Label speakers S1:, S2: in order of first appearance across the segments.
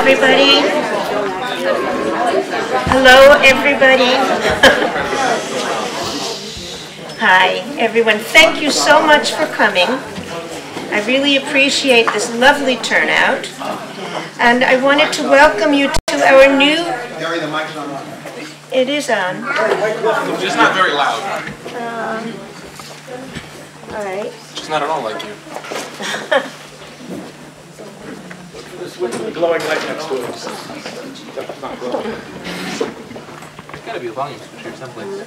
S1: everybody. Hello, everybody. Hi, everyone. Thank you so much for coming. I really appreciate this lovely turnout. And I wanted to welcome you to our new...
S2: Gary, the mic's not on.
S1: It is on.
S3: It's just not very loud.
S1: All right.
S3: It's just not at all like you.
S2: The glowing light next to it. It's not glowing.
S3: There's got to be a volume switch here someplace.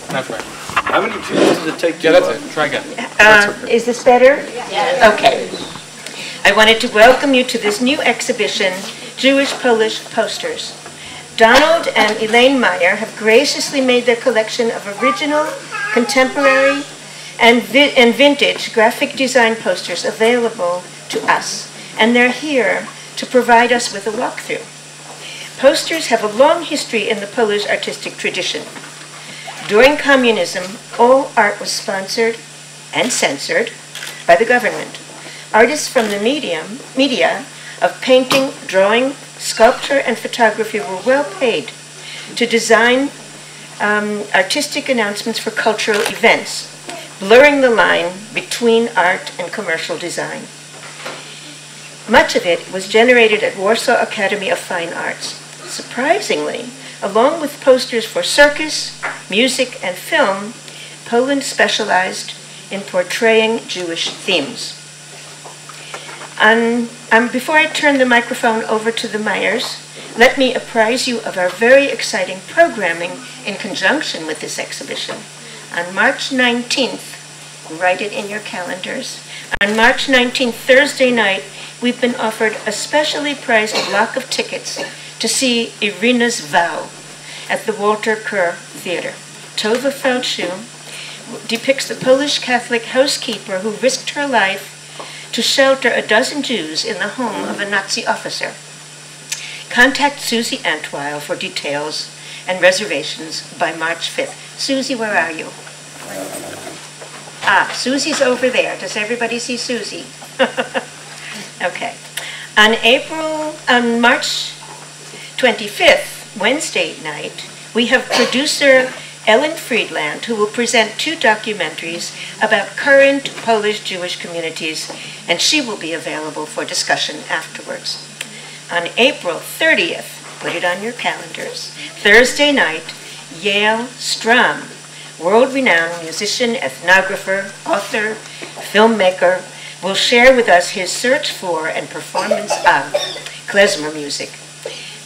S3: That's right.
S2: How many tunes does it take to...
S3: Yeah, that's it. Try again.
S1: Okay. Is this better? Yes. Okay. I wanted to welcome you to this new exhibition, Jewish-Polish Posters. Donald and Elaine Meyer have graciously made their collection of original, contemporary, and vintage graphic design posters available to us, and they're here to provide us with a walkthrough. Posters have a long history in the Polish artistic tradition. During communism, all art was sponsored and censored by the government. Artists from the media of painting, drawing, sculpture, and photography were well paid to design artistic announcements for cultural events, blurring the line between art and commercial design. Much of it was generated at Warsaw Academy of Fine Arts. Surprisingly, along with posters for circus, music, and film, Poland specialized in portraying Jewish themes. Before I turn the microphone over to the Meyers, let me apprise you of our very exciting programming in conjunction with this exhibition. On March 19th, write it in your calendars, on March 19th, Thursday night, we've been offered a specially priced block of tickets to see Irina's Vow at the Walter Kerr Theater. Tova Feldschuh depicts the Polish Catholic housekeeper who risked her life to shelter a dozen Jews in the home of a Nazi officer. Contact Susie Antwile for details and reservations by March 5th. Susie, where are you? Susie's over there. Does everybody see Susie? Okay. On March 25th, Wednesday night, we have producer Ellen Friedland, who will present 2 documentaries about current Polish Jewish communities, and she will be available for discussion afterwards. On April 30th, put it on your calendars, Thursday night, Yael Stram, world-renowned musician, ethnographer, author, filmmaker, will share with us his search for and performance of klezmer music.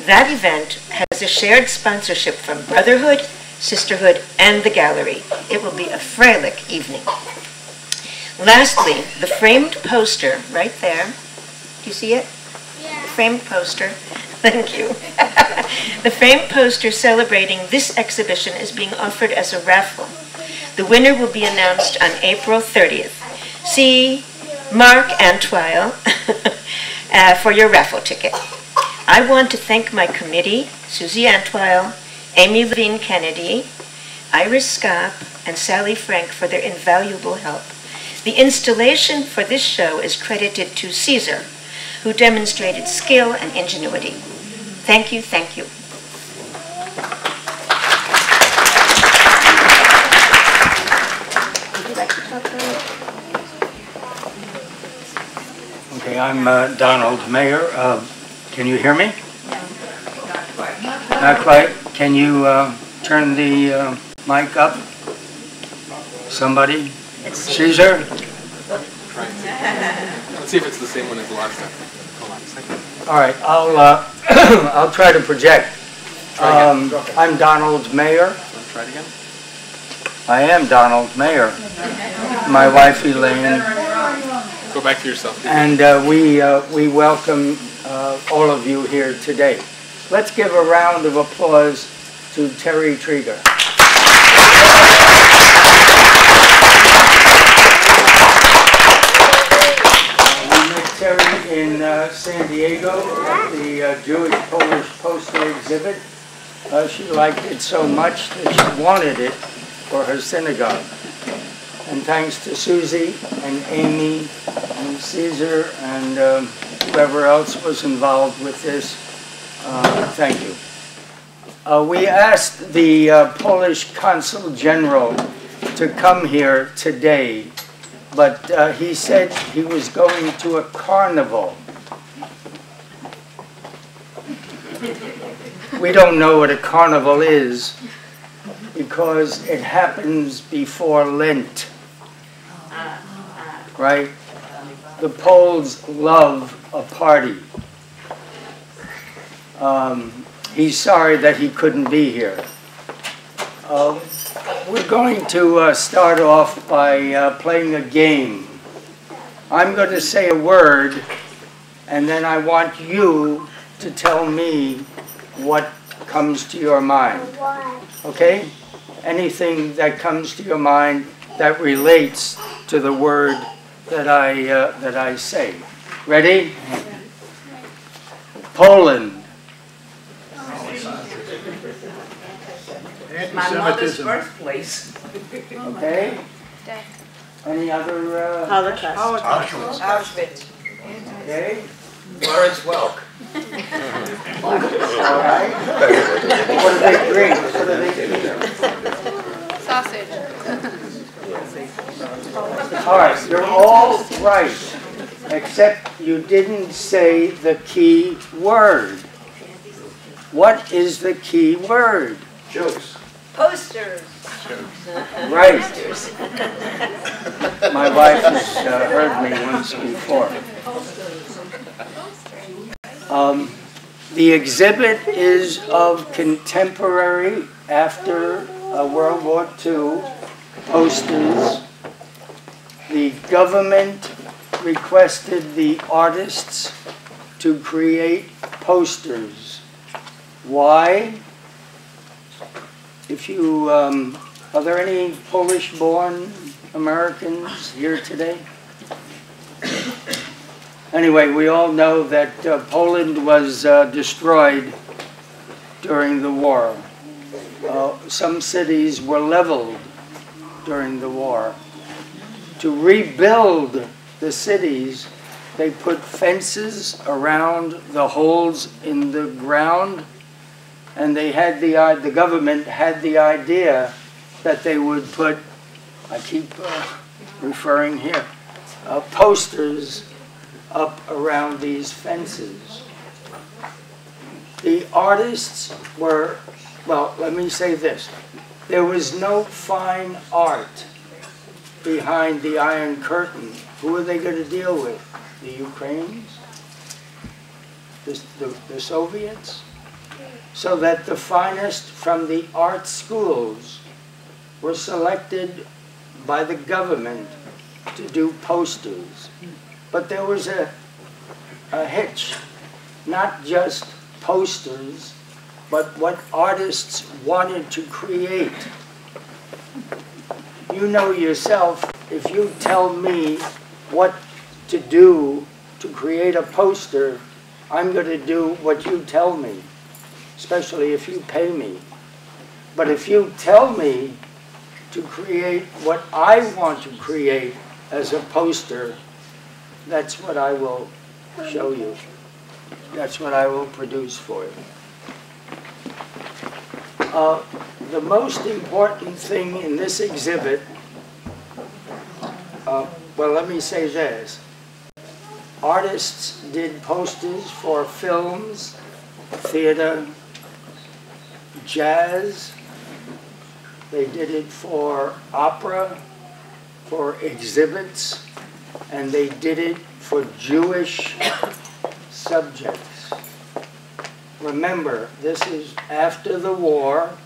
S1: That event has a shared sponsorship from Brotherhood, Sisterhood, and the gallery. It will be a fröhlich evening. Lastly, the framed poster, right there. Do you see it? Yeah. The framed poster. Thank you. The framed poster celebrating this exhibition is being offered as a raffle. The winner will be announced on April 30th. See Mark Antwile for your raffle ticket. I want to thank my committee, Susie Antwile, Amy Levine Kennedy, Iris Scopp, and Sally Frank for their invaluable help. The installation for this show is credited to Caesar, who demonstrated skill and ingenuity. Thank you, thank you. Would you like to talk about it?
S4: Okay, I'm Donald Mayer. Can you hear me? Not quite. Can you turn the mic up? Somebody? Caesar?
S3: Let's see if it's the same one as the last time. Hold on a second.
S4: All right, I'll try to project. I'm Donald Mayer.
S3: Try it again.
S4: I am Donald Mayer. My wife Elaine.
S3: Go back to yourself.
S4: And we welcome all of you here today. Let's give a round of applause to Terry Trieger. We met Terry in San Diego at the Jewish-Polish poster exhibit. She liked it so much that she wanted it for her synagogue. And thanks to Susie and Amy and Caesar and whoever else was involved with this. Thank you. We asked the Polish Consul General to come here today, but he said he was going to a carnival. We don't know what a carnival is because it happens before Lent, right? The Poles love a party. He's sorry that he couldn't be here. We're going to start off by playing a game. I'm going to say a word, and then I want you to tell me what comes to your mind. Okay? Anything that comes to your mind that relates to the word that I say. Ready? Poland.
S5: My mother's birthplace.
S4: Okay? Any other?
S1: Holocaust.
S5: Auschwitz.
S4: Okay?
S3: Lawrence Welk.
S4: All right. What do they drink? What do they eat?
S6: Sausage.
S4: All right, you're all right, except you didn't say the key word. What is the key word?
S2: Jokes.
S1: Posters.
S4: Right. My wife has heard me once before. The exhibit is of contemporary, after World War II, posters. The government requested the artists to create posters. Why? If you, are there any Polish-born Americans here today? Anyway, we all know that Poland was destroyed during the war. Some cities were leveled during the war. To rebuild the cities, they put fences around the holes in the ground, and they had the government had the idea that they would put, I keep referring here, posters up around these fences. The artists were, well, let me say this. There was no fine art behind the Iron Curtain. Who are they going to deal with? The Ukrainians? The Soviets? So that the finest from the art schools were selected by the government to do posters. But there was a hitch. Not just posters, but what artists wanted to create. You know yourself, if you tell me what to do to create a poster, I'm going to do what you tell me, especially if you pay me. But if you tell me to create what I want to create as a poster, that's what I will show you. That's what I will produce for you. The most important thing in this exhibit, well, let me say this. Artists did posters for films, theater, jazz. They did it for opera, for exhibits, and they did it for Jewish subjects. Remember, this is after the war,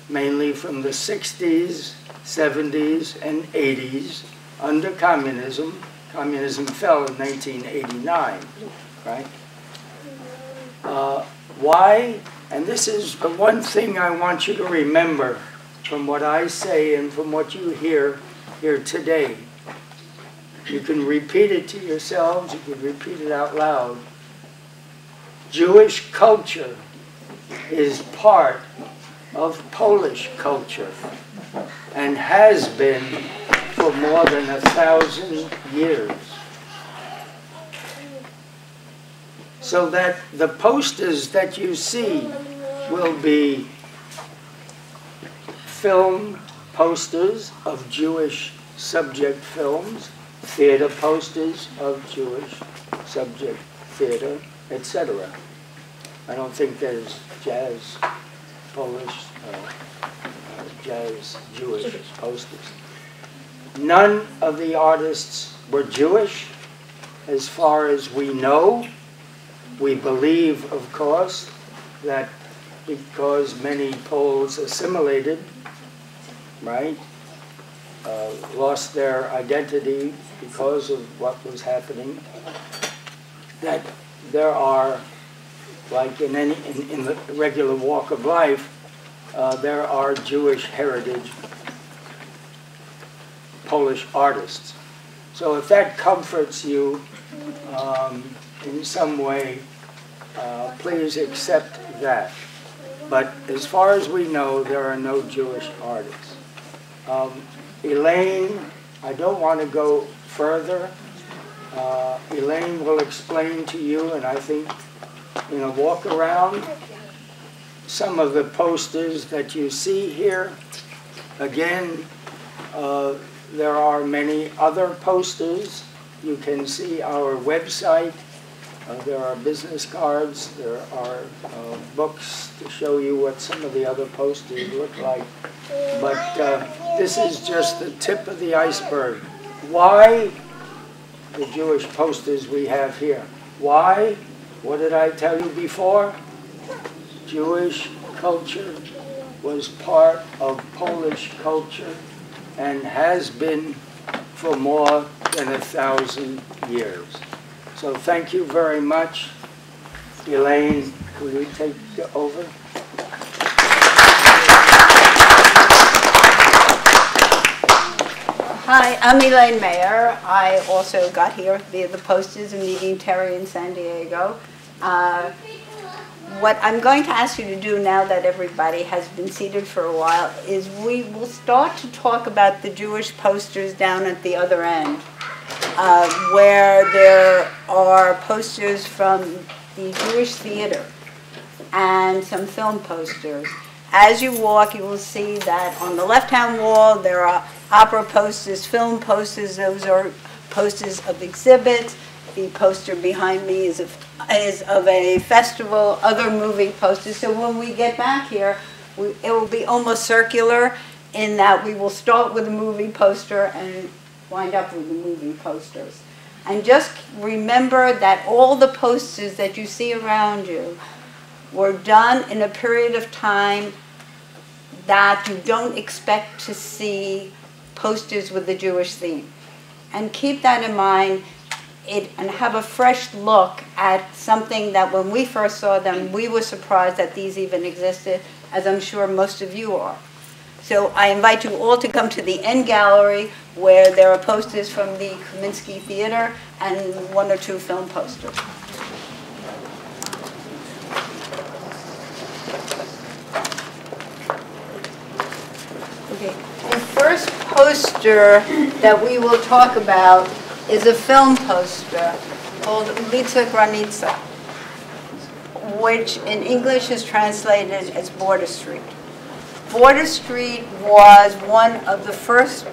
S4: mainly from the 60s, 70s, and 80s, under communism. Communism fell in 1989, right? Why? And this is the one thing I want you to remember from what I say and from what you hear here today. You can repeat it to yourselves, you can repeat it out loud. Jewish culture is part of Polish culture and has been for more than 1,000 years. so that the posters that you see will be film posters of Jewish subject films, theater posters of Jewish subject theater, etc. I don't think there's jazz, Polish, jazz, Jewish posters. None of the artists were Jewish, as far as we know. We believe, of course, that because many Poles assimilated, right, lost their identity because of what was happening, that there are, like in the regular walk of life, there are Jewish heritage Polish artists. So if that comforts you in some way, please accept that. But as far as we know, there are no Jewish artists. Elaine, I don't want to go further. Elaine will explain to you, and I think in a walk around, some of the posters that you see here. Again, there are many other posters. You can see our website. There are business cards. There are books to show you what some of the other posters look like. But this is just the tip of the iceberg. Why the Jewish posters we have here? Why? What did I tell you before? Jewish culture was part of Polish culture and has been for more than 1,000 years. So thank you very much. Elaine, will you take over?
S6: Hi, I'm Elaine Mayer. I also got here via the posters and meeting Terry in San Diego. What I'm going to ask you to do now that everybody has been seated for a while is we will start to talk about the Jewish posters down at the other end, where there are posters from the Jewish theater and some film posters. As you walk, you will see that on the left-hand wall there are opera posters, film posters. Those are posters of exhibits. The poster behind me is of a festival, other movie posters. So when we get back here, it will be almost circular in that we will start with a movie poster and wind up with the movie posters. And just remember that all the posters that you see around you were done in a period of time that you don't expect to see posters with the Jewish theme. And keep that in mind and have a fresh look at something that when we first saw them, we were surprised that these even existed, as I'm sure most of you are. So I invite you all to come to the end gallery where there are posters from the Kaminsky Theater and 1 or 2 film posters. Okay. The first poster that we will talk about is a film poster called Ulica Granica, which in English is translated as Border Street. Border Street was one of the first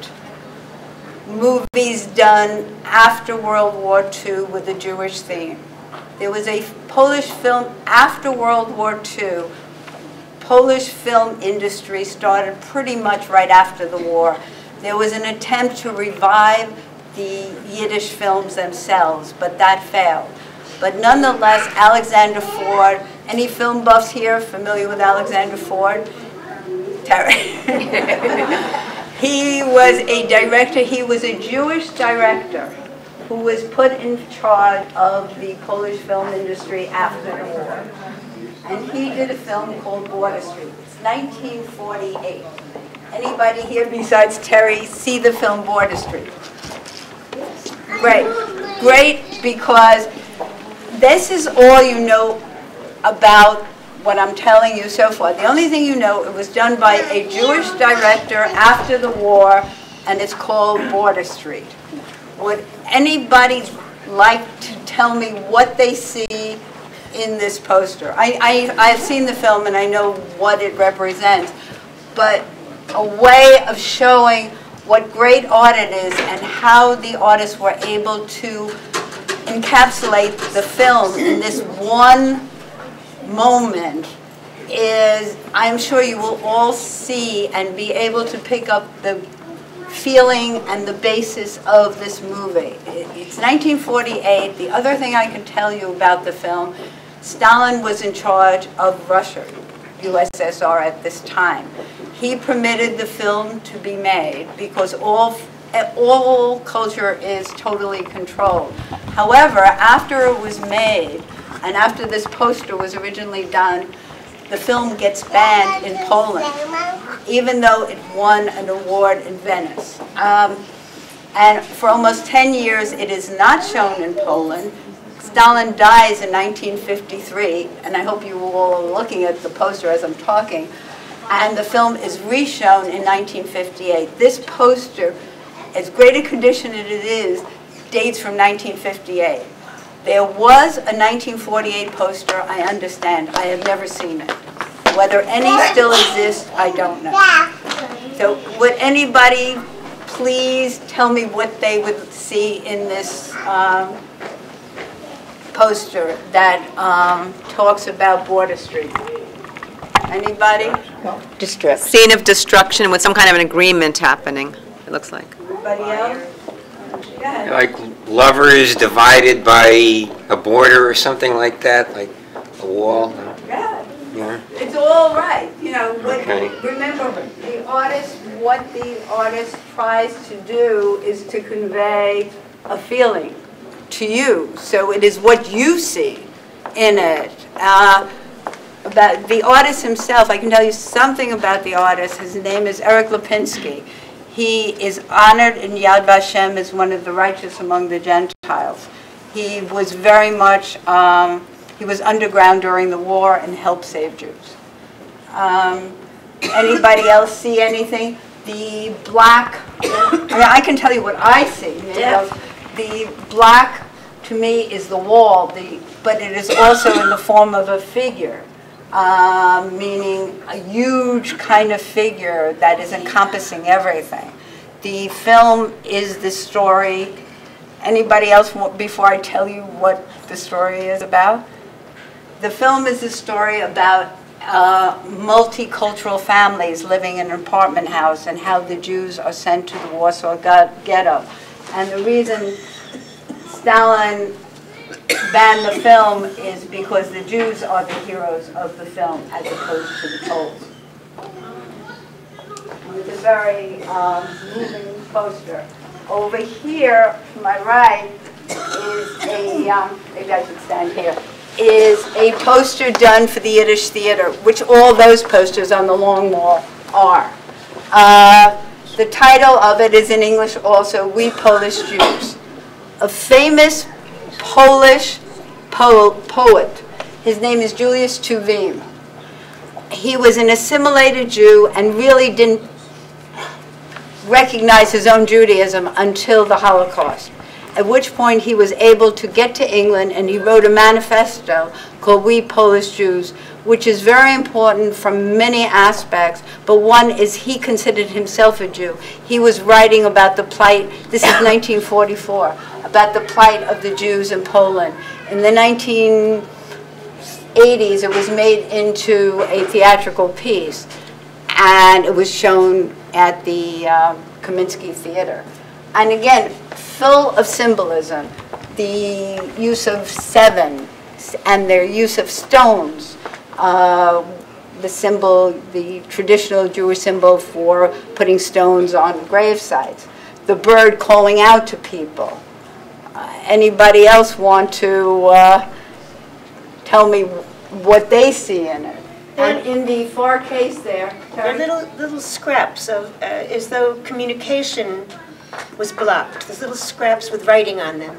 S6: movies done after World War II with a Jewish theme. There was a Polish film after World War II. Polish film industry started pretty much right after the war. There was an attempt to revive the Yiddish films themselves, but that failed. But nonetheless, Alexander Ford, any film buffs here familiar with Alexander Ford? Terry. He was a director, he was a Jewish director who was put in charge of the Polish film industry after the war. And he did a film called Border Street. It's 1948. Anybody here besides Terry see the film Border Street? Great. Great, because this is all you know about what I'm telling you so far. The only thing you know, it was done by a Jewish director after the war, and it's called Border Street. Would anybody like to tell me what they see in this poster. I've seen the film and I know what it represents, but a way of showing what great art it is and how the artists were able to encapsulate the film in this one moment is, I'm sure you will all see and be able to pick up the feeling and the basis of this movie. It's 1948. The other thing I can tell you about the film, Stalin was in charge of Russia, USSR at this time. He permitted the film to be made because all culture is totally controlled. However, after it was made, and after this poster was originally done, the film gets banned in Poland, even though it won an award in Venice. And for almost 10 years, it is not shown in Poland. Stalin dies in 1953, and I hope you all are looking at the poster as I'm talking, and the film is re-shown in 1958. This poster, as great a condition as it is, dates from 1958. There was a 1948 poster, I understand. I have never seen it. Whether any still exists, I don't know. So would anybody please tell me what they would see in this poster that talks about Border Street? Anybody?
S1: Destruction.
S7: Scene of destruction with some kind of an agreement happening, it looks like.
S6: Anybody else? Go ahead.
S8: Like lovers divided by a border or something like that, like a wall? No?
S6: Yeah.
S8: Yeah.
S6: It's all right. You know,
S8: Okay.
S6: remember, what the artist tries to do is to convey a feeling to you. So it is what you see in it. About the artist himself, I can tell you something about the artist. His name is Eric Lipinski. He is honored in Yad Vashem as one of the righteous among the Gentiles. He was very much, he was underground during the war and helped save Jews. Anybody else see anything? The black, I can tell you what I see. The black, to me, is the wall, but it is also in the form of a figure. Meaning a huge kind of figure that is encompassing everything. The film is the story. Anybody else, before I tell you what the story is about? The film is the story about multicultural families living in an apartment house and how the Jews are sent to the Warsaw Ghetto. And the reason Stalin banned the film is because the Jews are the heroes of the film as opposed to the Poles. It's a very moving poster. Over here, to my right, is a, maybe I should stand here, is a poster done for the Yiddish Theater, which all those posters on the long wall are. The title of it is in English also, We Polish Jews. A famous Polish poet. His name is Julius Tuwim. He was an assimilated Jew and really didn't recognize his own Judaism until the Holocaust, at which point he was able to get to England and he wrote a manifesto called We Polish Jews, which is very important from many aspects, but one is he considered himself a Jew. He was writing about the plight, this is 1944, about the plight of the Jews in Poland. In the 1980s, it was made into a theatrical piece, and it was shown at the Kaminsky Theater. And again, full of symbolism, the use of seven and their use of stones, the symbol, the traditional Jewish symbol for putting stones on grave sites, the bird calling out to people. Anybody else want to tell me what they see in it? And in the far case there,
S1: There are little scraps of, as though communication was blocked. There's little scraps with writing on them.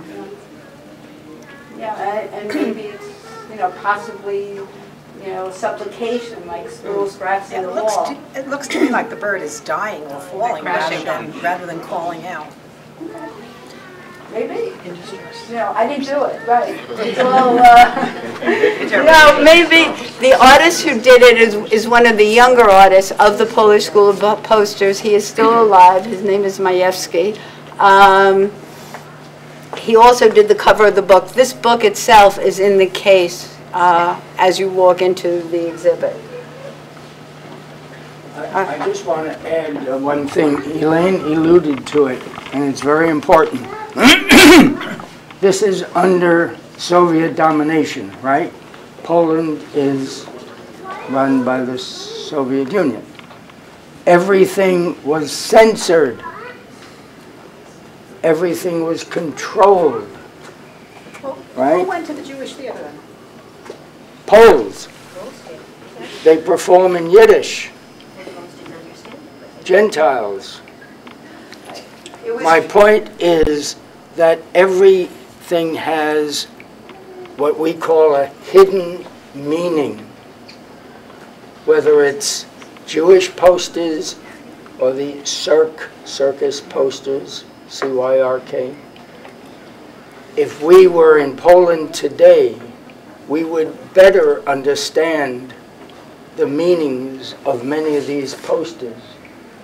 S6: yeah, and maybe it's, you know, possibly, you know, supplication, like little scraps in the wall.
S5: It looks to me like the bird is dying or falling rather than calling out.
S6: Maybe. No, I didn't do it, right. Well, no, maybe the artist who did it is one of the younger artists of the Polish School of Posters. He is still alive. His name is Majewski. He also did the cover of the book. This book itself is in the case as you walk into the exhibit.
S4: I just want to add one thing. Elaine alluded to it, and it's very important. This is under Soviet domination, right? Poland is run by the Soviet Union. Everything was censored. Everything was controlled, right?
S1: Who went to the Jewish theater then?
S4: Poles. They perform in Yiddish. Gentiles. My point is that everything has what we call a hidden meaning, whether it's Jewish posters or the circus posters, CYRK. If we were in Poland today, we would better understand the meanings of many of these posters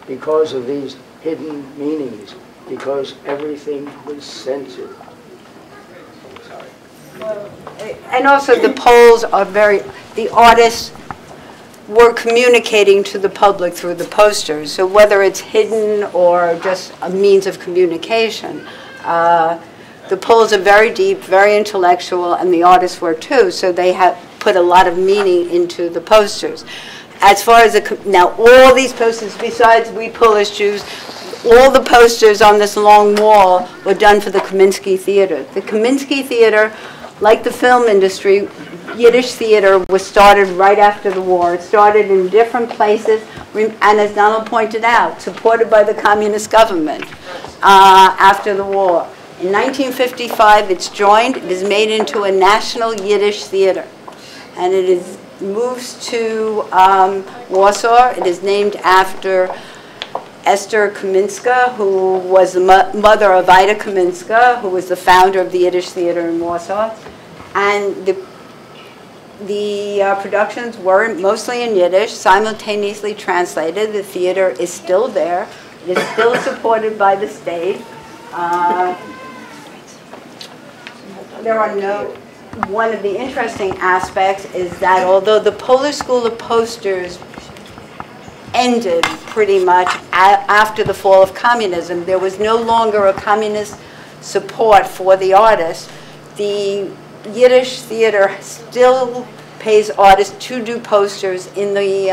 S4: because of these hidden meanings, because everything was censored.
S6: And also the Poles are the artists were communicating to the public through the posters. So whether it's hidden or just a means of communication, the Poles are very deep, very intellectual, and the artists were too. So they have put a lot of meaning into the posters. As far as now, all these posters, besides we Polish Jews, all the posters on this long wall were done for the Kaminsky Theater. The Kaminsky Theater, like the film industry, Yiddish theater was started right after the war. It started in different places, and as Donald pointed out, supported by the communist government after the war. In 1955, it's joined. It is made into a national Yiddish theater, and it moves to Warsaw. It is named after Esther Kaminska, who was the mother of Ida Kaminska, who was the founder of the Yiddish theater in Warsaw. And the productions were mostly in Yiddish, simultaneously translated. The theater is still there. It is still supported by the state. One of the interesting aspects is that although the Polish School of Posters ended pretty much after the fall of communism, there was no longer a communist support for the artists. The Yiddish theater still pays artists to do posters in the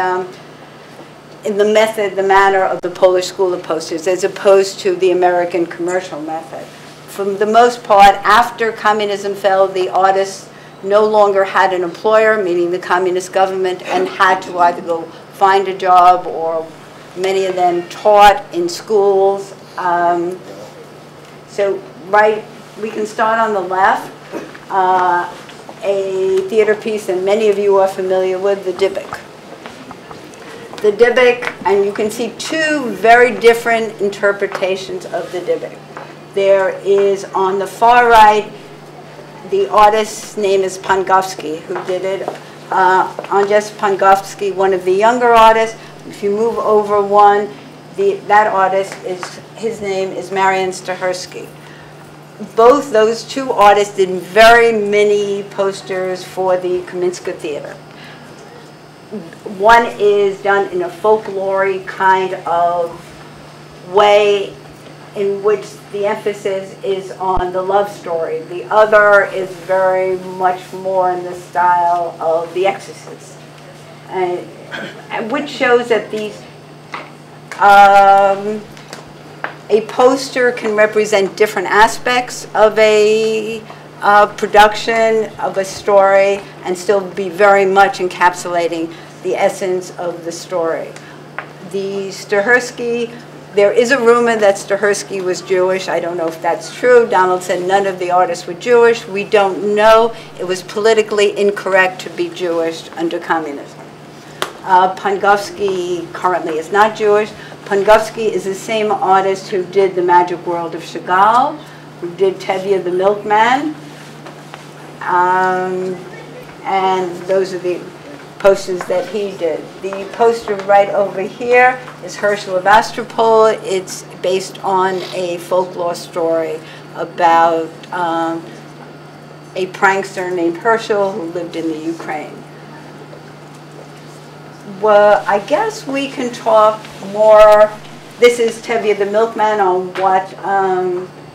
S6: manner of the Polish School of Posters, as opposed to the American commercial method. For the most part, after communism fell, the artists no longer had an employer, meaning the communist government, and had to either go find a job, or many of them taught in schools. We can start on the left. A theater piece that many of you are familiar with, the Dybbuk. The Dybbuk, and you can see two very different interpretations of the Dybbuk. There is, on the far right, the artist's name is Pongowski, who did it. Andrzej Pongowski, one of the younger artists. If you move over one, that artist, his name is Marian Stahersky. Both those two artists did very many posters for the Kaminska Theater. One is done in a folklore kind of way, in which the emphasis is on the love story. The other is very much more in the style of The Exorcist, and which shows that a poster can represent different aspects of a production, of a story, and still be very much encapsulating the essence of the story. The Stahersky, there is a rumor that Stahersky was Jewish. I don't know if that's true. Donald said none of the artists were Jewish. We don't know. It was politically incorrect to be Jewish under communism. Pongowski currently is not Jewish. Pongowski is the same artist who did The Magic World of Chagall, who did Tevye the Milkman. And those are the posters that he did. The poster right over here is Herschel of Astropol. It's based on a folklore story about a prankster named Herschel who lived in the Ukraine. Well, I guess we can talk more. This is Tevye the Milkman on what,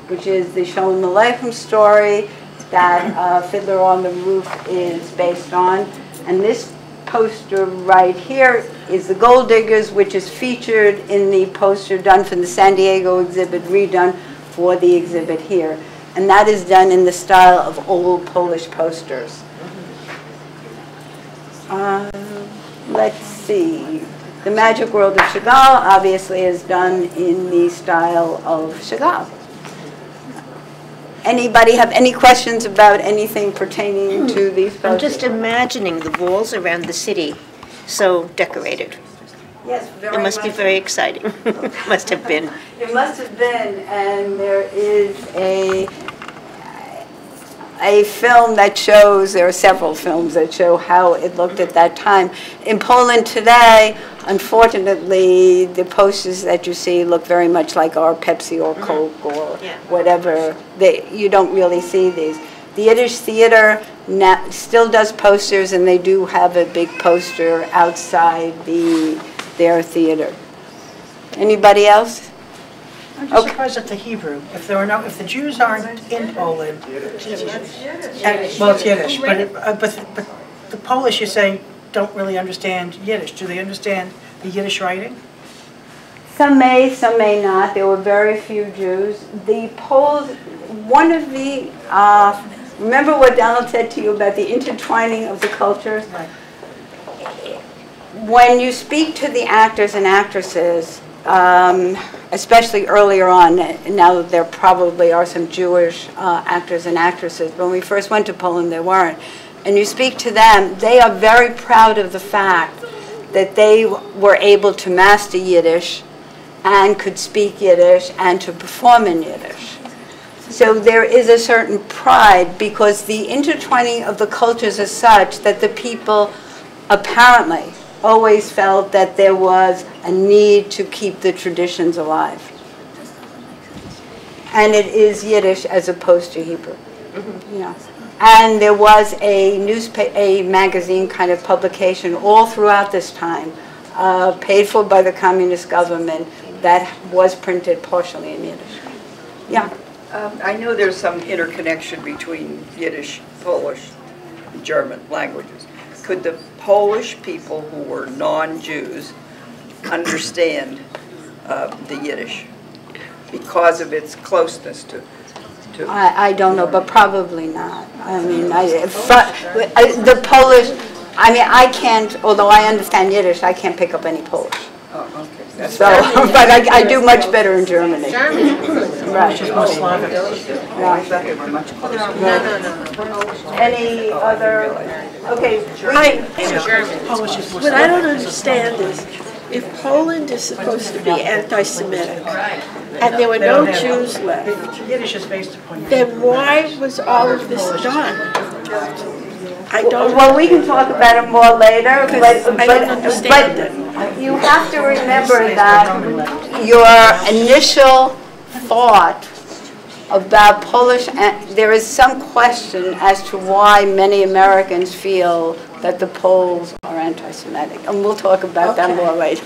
S6: which is the Sholem Aleichem story that Fiddler on the Roof is based on. And this poster right here is the Gold Diggers, which is featured in the poster done for the San Diego exhibit, redone for the exhibit here. And that is done in the style of old Polish posters. Let's see. The Magic World of Chagall obviously is done in the style of Chagall. Anybody have any questions about anything pertaining to these posters?
S1: I'm just imagining the walls around the city so decorated.
S6: Yes, very
S1: It must be
S6: much.
S1: very exciting. Must have been.
S6: It must have been, and there is a film that shows, there are several films that show how it looked at that time. In Poland today, unfortunately, the posters that you see look very much like our Pepsi or Coke or whatever. You don't really see these. The Yiddish Theater still does posters, and they do have a big poster outside their theater. Anybody else?
S9: I'm just surprised at the Hebrew. If the Jews aren't in Poland, well, it's Yiddish, but the Polish, you say, don't really understand Yiddish. Do they understand the Yiddish writing?
S6: Some may not. There were very few Jews. The Poles, one of the, remember what Donald said to you about the intertwining of the cultures?
S9: Right.
S6: When you speak to the actors and actresses, especially earlier on, now there probably are some Jewish actors and actresses, but when we first went to Poland there weren't, and you speak to them, they are very proud of the fact that they were able to master Yiddish and could speak Yiddish and to perform in Yiddish. So there is a certain pride because the intertwining of the cultures is such that the people apparently always felt that there was a need to keep the traditions alive. And it is Yiddish as opposed to Hebrew. Yeah. And there was a magazine kind of publication all throughout this time, paid for by the communist government, that was printed partially in Yiddish. Yeah.
S5: I know there's some interconnection between Yiddish, Polish, and German languages. Could the Polish people who were non-Jews understand the Yiddish because of its closeness to
S6: I don't know, but probably not. I mean, the Polish, I mean, I can't, although I understand Yiddish, I can't pick up any Polish.
S5: Oh, okay. That's
S6: So, but I do much better in Germany. Right.
S9: Which is more Slavic.
S5: I thought they were much closer.
S6: Any other, okay.
S9: Polish is more
S10: What I don't
S9: Slavic.
S10: understand is, if Poland is supposed to be anti-Semitic, and there were no Jews left,
S9: Yiddish is based upon
S10: then why was all of this done? I don't.
S6: Well, we can talk about it more later,
S10: I don't understand it.
S6: but you have to remember that your initial thought about Polish, there is some question as to why many Americans feel that the Poles are anti-Semitic, and we'll talk about that more later.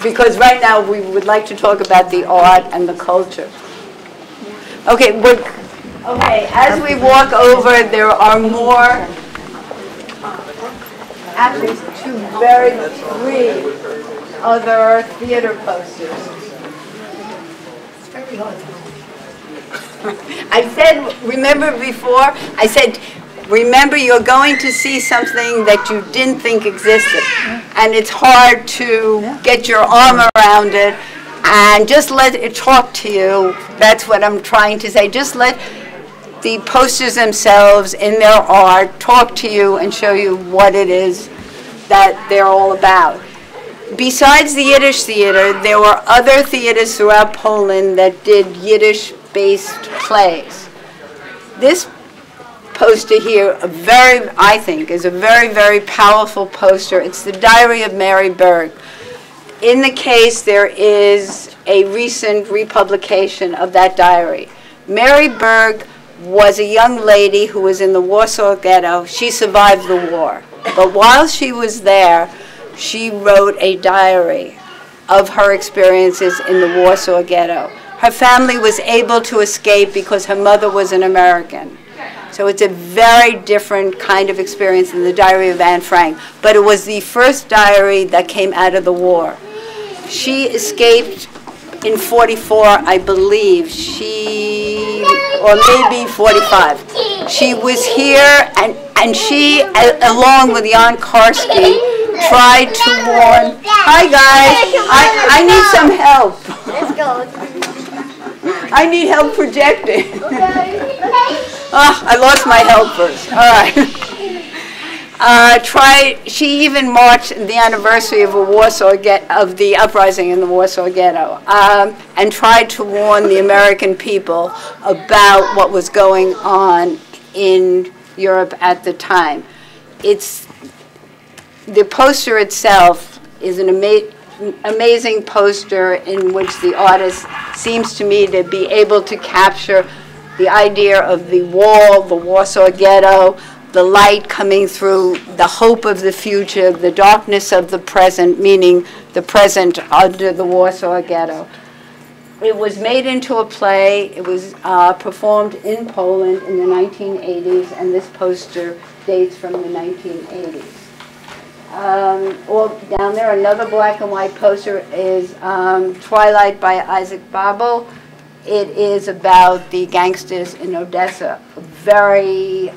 S6: Because right now we would like to talk about the art and the culture. Okay, as we walk over, there are more, actually three other theater posters. I said, remember before, I said, remember you're going to see something that you didn't think existed. And it's hard to get your arm around it and just let it talk to you. That's what I'm trying to say. Just let the posters themselves in their art talk to you and show you what it is that they're all about. Besides the Yiddish theater, there were other theaters throughout Poland that did Yiddish based plays. This poster here, I think, is a very, very powerful poster. It's the Diary of Mary Berg. In the case, there is a recent republication of that diary. Mary Berg was a young lady who was in the Warsaw Ghetto. She survived the war. But while she was there, she wrote a diary of her experiences in the Warsaw Ghetto. Her family was able to escape because her mother was an American. So it's a very different kind of experience than the Diary of Anne Frank. But it was the first diary that came out of the war. She escaped in 44, I believe. Or maybe 45. She was here, and she, along with Jan Karski, tried to warn. Hi guys, I need some help.
S11: Let's go.
S6: I need help projecting. I lost my helpers. All right. She even marched the anniversary of the uprising in the Warsaw Ghetto, and tried to warn the American people about what was going on in Europe at the time. The poster itself is an amazing poster in which the artist seems to me to be able to capture the idea of the wall, the Warsaw Ghetto, the light coming through, the hope of the future, the darkness of the present, meaning the present under the Warsaw Ghetto. It was made into a play. It was performed in Poland in the 1980s, and this poster dates from the 1980s. Down there, another black and white poster is Twilight by Isaac Babel. It is about the gangsters in Odessa. A very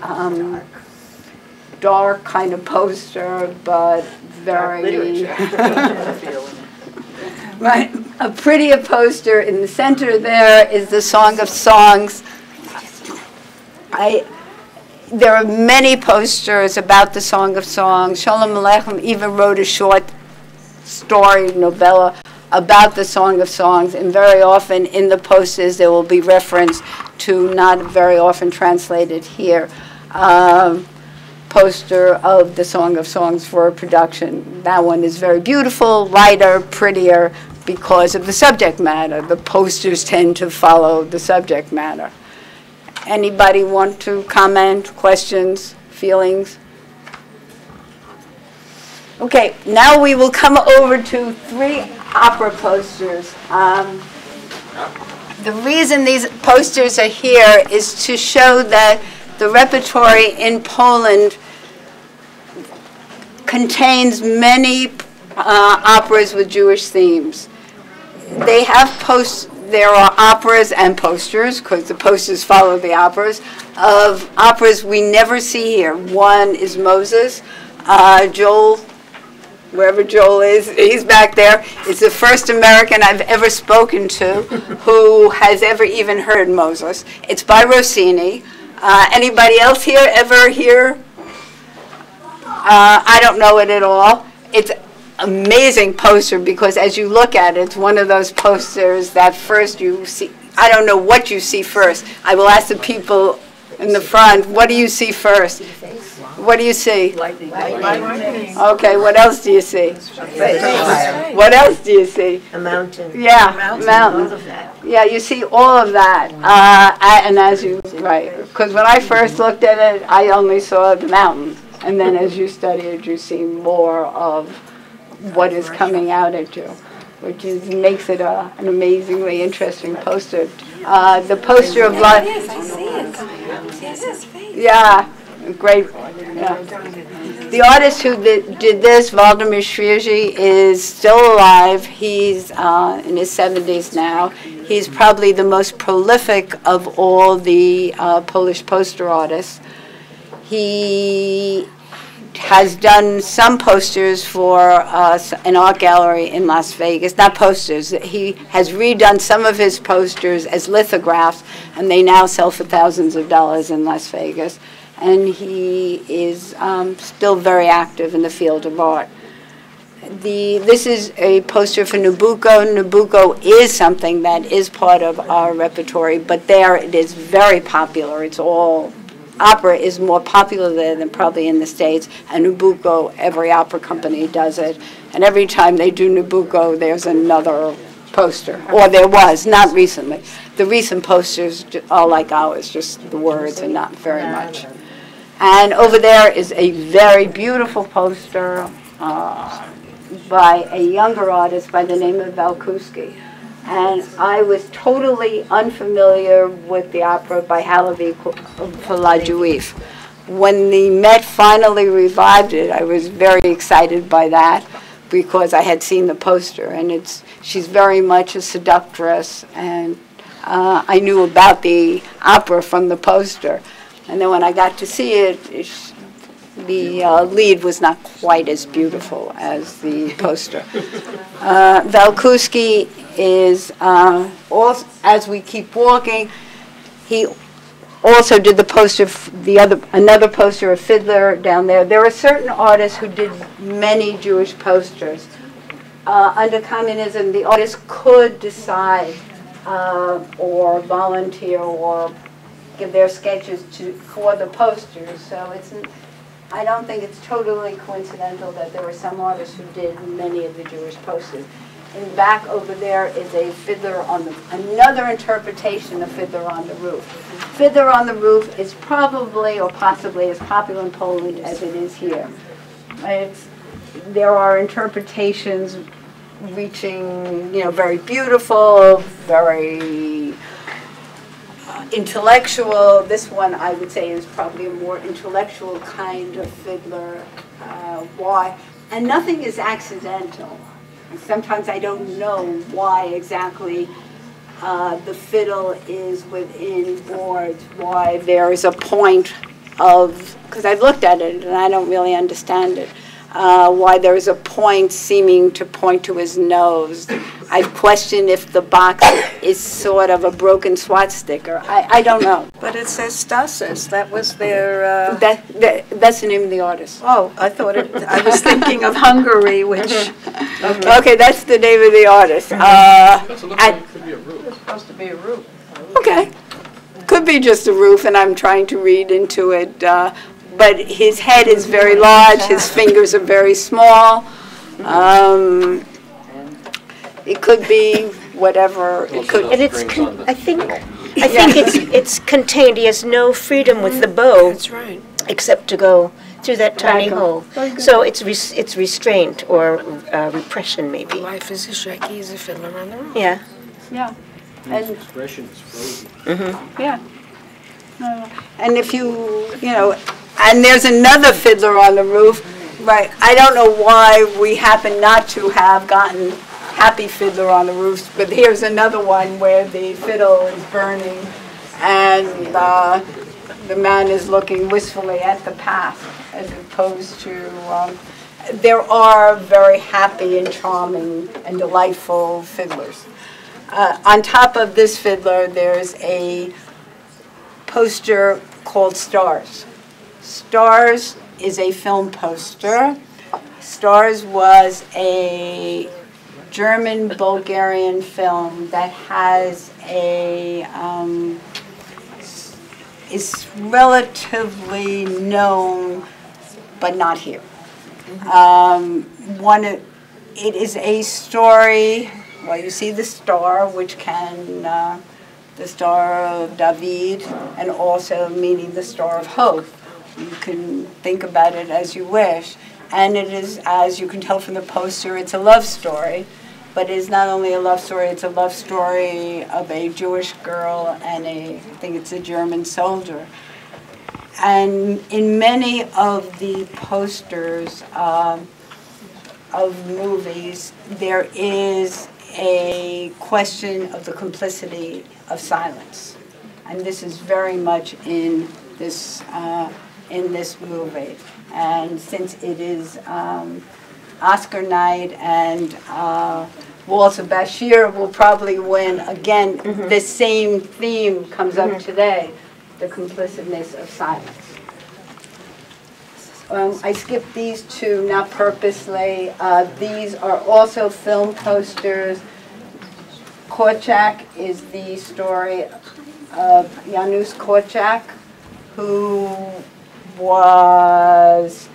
S6: dark kind of poster, but very... Right. A prettier poster in the center there is the Song of Songs. There are many posters about the Song of Songs. Sholem Aleichem even wrote a short story, novella, about the Song of Songs, and very often in the posters there will be reference to, not very often translated here, poster of the Song of Songs for a production. That one is very beautiful, lighter, prettier, because of the subject matter. The posters tend to follow the subject matter. Anybody want to comment, questions, feelings? Okay, now we will come over to 3 opera posters. The reason these posters are here is to show that the repertory in Poland contains many operas with Jewish themes. They have there are operas and posters, because the posters follow the operas, of operas we never see here. One is Moses. Joel, wherever Joel is, he's back there, is the first American I've ever spoken to who has ever even heard Moses. It's by Rossini. Anybody else here ever hear? I don't know it at all. It's amazing poster, because as you look at it, it's one of those posters that first you see. I don't know what you see first. I will ask the people in the front, what do you see first? What do you see?
S9: Lightning.
S6: Okay, what else do you see? What else do you see?
S11: A mountain.
S6: Yeah, mountain. Yeah, you see all of that. And as you, right, because when I first looked at it, I only saw the mountains. And then as you study it, you see more of what is coming out at you, which makes it an amazingly interesting poster. The poster of life. Yeah, great. Yeah. The artist who did this, Waldemar Świeży, is still alive. He's in his 70s now. He's probably the most prolific of all the Polish poster artists. He has done some posters for an art gallery in Las Vegas. Not posters. He has redone some of his posters as lithographs, and they now sell for thousands of dollars in Las Vegas. And he is still very active in the field of art. This is a poster for Nabucco. Nabucco is something that is part of our repertory, but there it is very popular. It's all, opera is more popular there than probably in the States, and Nabucco, every opera company does it. And every time they do Nabucco, there's another poster, or there was, not recently. The recent posters are like ours, just the words and not very much. And over there is a very beautiful poster by a younger artist by the name of Valkuski. And I was totally unfamiliar with the opera by Halavi for La Juif. When the Met finally revived it, I was very excited by that because I had seen the poster, and she's very much a seductress, and I knew about the opera from the poster. And then when I got to see it, the lead was not quite as beautiful as the poster. Valkuski is, also, as we keep walking, he also did the poster, another poster of Fiddler down there. There are certain artists who did many Jewish posters. Under communism, the artist could decide or volunteer or give their sketches for the posters. So I don't think it's totally coincidental that there were some artists who did many of the Jewish posters. In back over there is a another interpretation of Fiddler on the Roof. Fiddler on the Roof is probably or possibly as popular in Poland as it is here. There are interpretations reaching, very beautiful, very intellectual. This one, I would say, is probably a more intellectual kind of fiddler. Why? And nothing is accidental. Sometimes I don't know why exactly the fiddle is within boards, why there is a point of, because I've looked at it and I don't really understand it, why there is a point seeming to point to his nose. I've questioned if the box is sort of a broken swastika. I don't know.
S5: But it says Stasis. That was their...
S6: That's the name of the artist.
S5: Oh, I thought I was thinking of Hungary, which...
S6: Okay, that's the name of the artist.
S3: It could be a roof.
S5: It's supposed to be a roof.
S6: Okay. Could be just a roof, and I'm trying to read into it. But his head is very large. His fingers are very small. It could be whatever. It could.
S1: And I think it's contained. He has no freedom with the bow.
S10: That's right.
S1: Except to go through that tiny hole. So it's restraint or repression, maybe.
S10: Life is a shaky as a fiddler on the roof.
S1: Yeah.
S6: Yeah.
S2: And expression is frozen.
S6: Yeah. And if and there's another Fiddler on the Roof, right? I don't know why we happen not to have gotten Happy Fiddler on the Roof, but here's another one where the fiddle is burning and the man is looking wistfully at the past, as opposed to, there are very happy and charming and delightful fiddlers. On top of this fiddler, there's a poster called Stars. Stars is a film poster. Stars was a German-Bulgarian film that has is relatively known, but not here. It is a story, well, you see the star, which can, the Star of David, and also meaning the Star of Hope. You can think about it as you wish. And it is, as you can tell from the poster, it's a love story. But it is not only a love story, it's a love story of a Jewish girl and I think it's a German soldier. And in many of the posters of movies, there is a question of the complicity of silence. And this is very much in this movie. And since it is Oscar night and Walter Bashir will probably win again, the same theme comes up today, the complicitness of silence. I skipped these two, not purposely. These are also film posters. Korczak is the story of Janusz Korczak, who was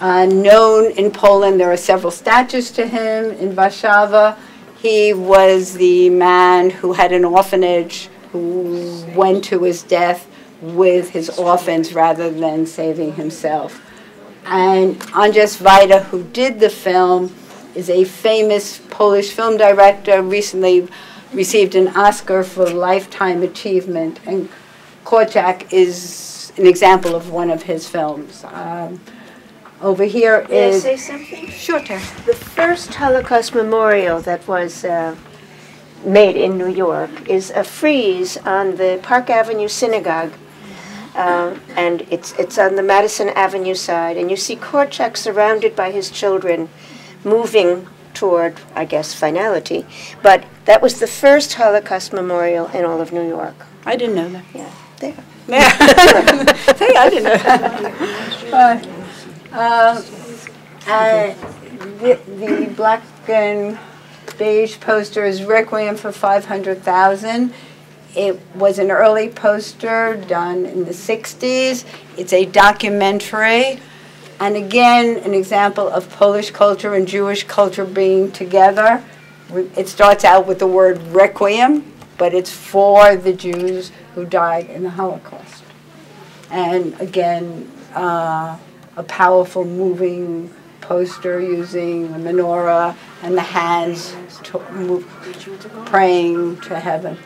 S6: known in Poland. There are several statues to him in Warsaw. He was the man who had an orphanage, who went to his death with his orphans rather than saving himself. And Andrzej Wajda, who did the film, is a famous Polish film director, recently received an Oscar for Lifetime Achievement, and Korczak is an example of one of his films. Over here
S1: May I
S6: is...
S1: say something?
S6: Sure, Tara.
S1: The first Holocaust memorial that was made in New York is a frieze on the Park Avenue Synagogue, and it's on the Madison Avenue side, and you see Korczak surrounded by his children moving toward, I guess, finality. But that was the first Holocaust memorial in all of New York.
S6: I didn't know that.
S1: Yeah, there.
S6: Hey, I didn't know that. The black and beige poster is Requiem for 500,000. It was an early poster done in the 60s. It's a documentary. And again, an example of Polish culture and Jewish culture being together. It starts out with the word Requiem, but it's for the Jews who died in the Holocaust. And again, a powerful, moving poster using the menorah and the hands praying to heaven.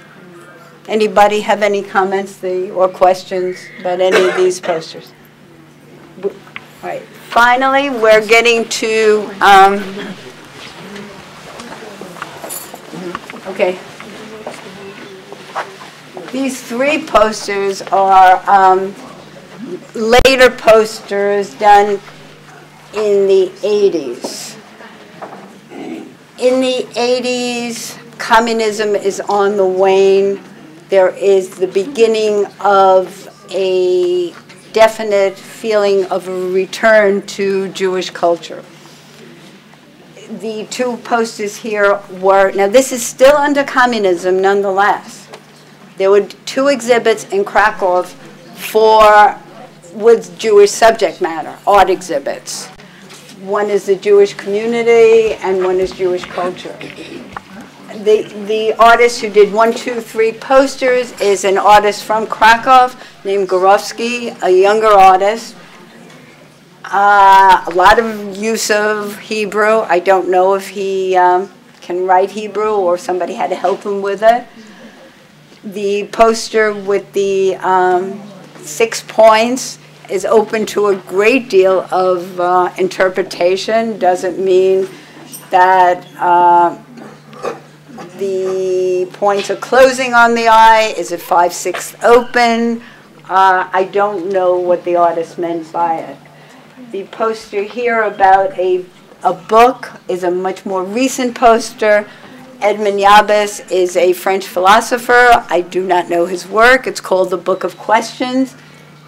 S6: Anybody have any comments or questions about any of these posters? All right. Finally, we're getting to, okay. These three posters are later posters done in the 80s. In the 80s, communism is on the wane. There is the beginning of a definite feeling of a return to Jewish culture. The two posters here were, now this is still under communism nonetheless. There were two exhibits in Krakow with Jewish subject matter, art exhibits. One is the Jewish community and one is Jewish culture. The artist who did 1, 2, 3 posters is an artist from Krakow named Gorowski, a younger artist. A lot of use of Hebrew. I don't know if he can write Hebrew or if somebody had to help him with it. The poster with the 6 points is open to a great deal of interpretation. Doesn't mean that the points are closing on the eye. Is it 5/6 open? I don't know what the artist meant by it. The poster here about a book is a much more recent poster. Edmond Jabes is a French philosopher. I do not know his work. It's called The Book of Questions.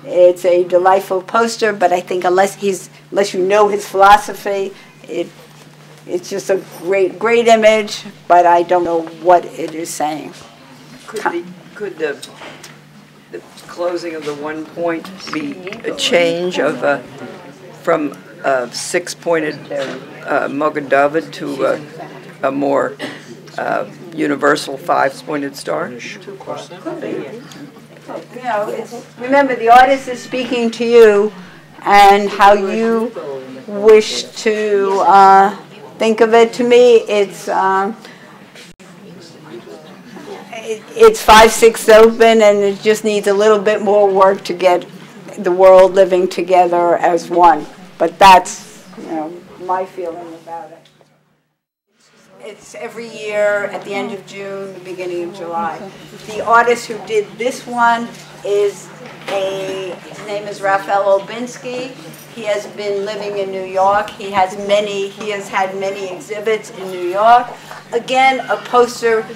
S6: It's a delightful poster, but I think unless you know his philosophy, it's just a great image, but I don't know what it is saying.
S5: Could the closing of the 1 point be a change of from a 6-pointed Mogen David to a more universal 5-pointed star?
S6: Could be. You know, remember, the artist is speaking to you and how you wish to think of it. To me, it's 5/6 open, and it just needs a little bit more work to get the world living together as one. But that's, my feeling about it. It's every year at the end of June, the beginning of July. The artist who did this one is his name is Raphael Obinsky. He has been living in New York. He has had many exhibits in New York. Again, a poster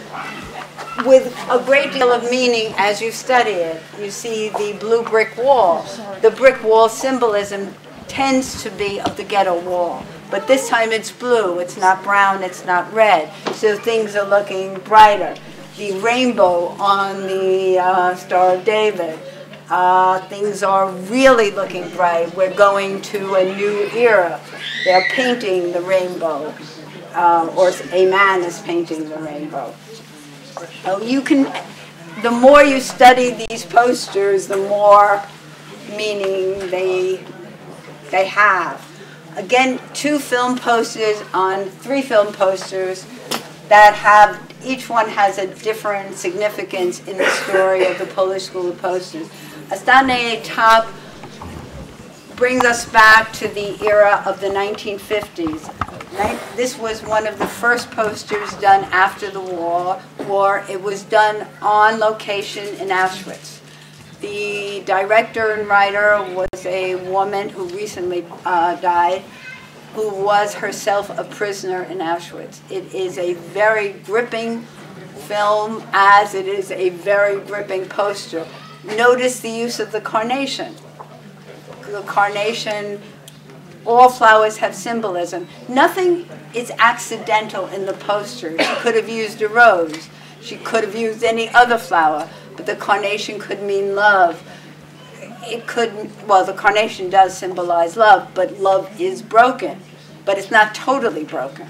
S6: with a great deal of meaning as you study it. You see the blue brick wall. The brick wall symbolism tends to be of the ghetto wall, but this time it's blue, it's not brown, it's not red, so things are looking brighter. The rainbow on the Star of David, things are really looking bright. We're going to a new era. They're painting the rainbow, or a man is painting the rainbow. The more you study these posters, the more meaning they have. Again, 2 film posters on 3 film posters that have, each one has a different significance in the story of the Polish School of Posters. Astane Top brings us back to the era of the 1950s. This was one of the first posters done after the war. It was done on location in Auschwitz. The director and writer was a woman who recently died, who was herself a prisoner in Auschwitz. It is a very gripping film, as it is a very gripping poster. Notice the use of the carnation. The carnation, all flowers have symbolism. Nothing is accidental in the poster. She could have used a rose. She could have used any other flower, but the carnation could mean love. It could, well, the carnation does symbolize love, but love is broken, but it's not totally broken.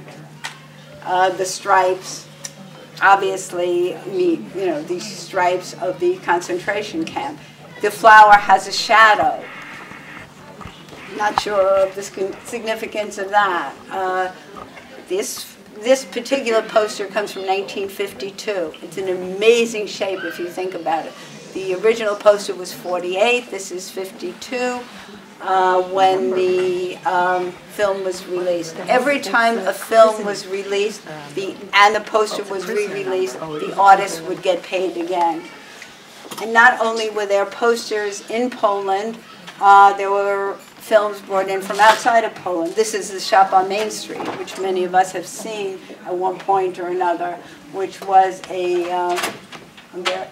S6: The stripes, obviously, these stripes of the concentration camp. The flower has a shadow. Not sure of the significance of that. This particular poster comes from 1952. It's an amazing shape if you think about it. The original poster was 48. This is 52 when the film was released. Every time a film was released and the poster was re-released, the artist would get paid again. And not only were there posters in Poland, there were films brought in from outside of Poland. This is the shop on Main Street, which many of us have seen at one point or another, which was a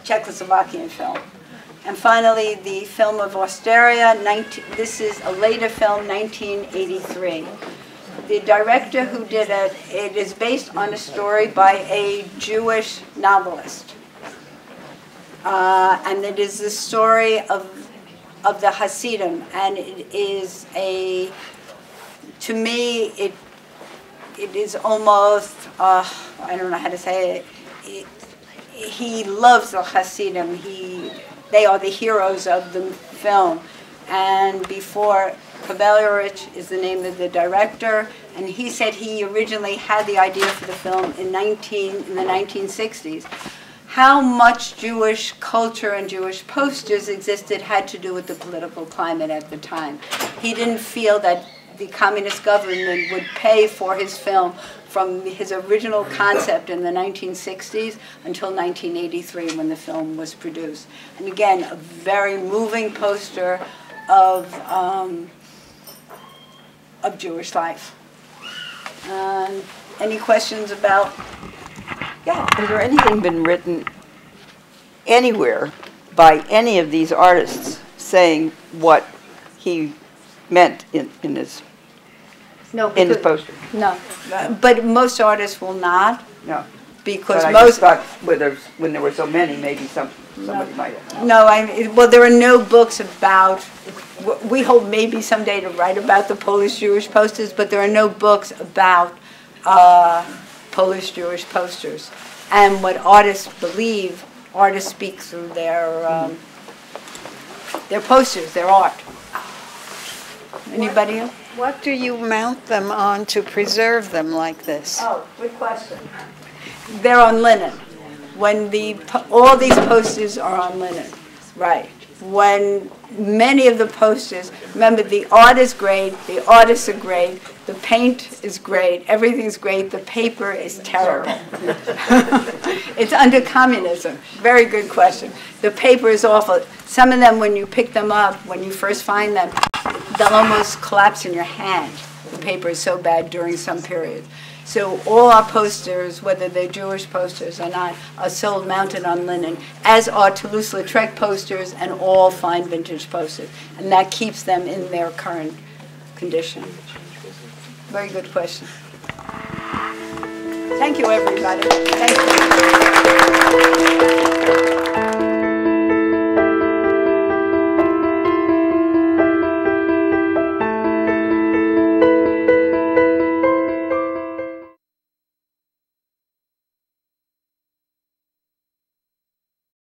S6: Czechoslovakian film. And finally, the film of Osteria, this is a later film, 1983. The director who did it, it is based on a story by a Jewish novelist. And it is the story of the Hasidim, and it is to me, it is almost, I don't know how to say it, he loves the Hasidim. They are the heroes of the film. And before, Kabelarich is the name of the director, and he said he originally had the idea for the film in the 1960s. How much Jewish culture and Jewish posters existed had to do with the political climate at the time. He didn't feel that the communist government would pay for his film from his original concept in the 1960s until 1983 when the film was produced. And again, a very moving poster of Jewish life. Any questions about?
S5: Yeah, has there anything been written anywhere by any of these artists saying what he meant in his poster?
S6: No, but most artists will not.
S5: No,
S6: because
S5: but
S6: most.
S5: I just thought when there were so many, maybe somebody might have.
S6: No, well, there are no books about. We hope maybe someday to write about the Polish Jewish posters, but there are no books about Polish Jewish posters. And what artists believe, artists speak through their posters, their art. Anybody else?
S12: What do you mount them on to preserve them like this?
S6: Oh, good question. They're on linen. When all these posters are on linen, right. When many of the posters, remember the art is great, the artists are great, the paint is great, everything's great, the paper is terrible. It's under communism. Very good question. The paper is awful. Some of them, when you pick them up, when you first find them, they'll almost collapse in your hand. The paper is so bad during some periods. So all our posters, whether they're Jewish posters or not, are sold mounted on linen, as are Toulouse-Lautrec posters and all fine vintage posters. And that keeps them in their current condition. Very good question. Thank you, everybody. Thank you.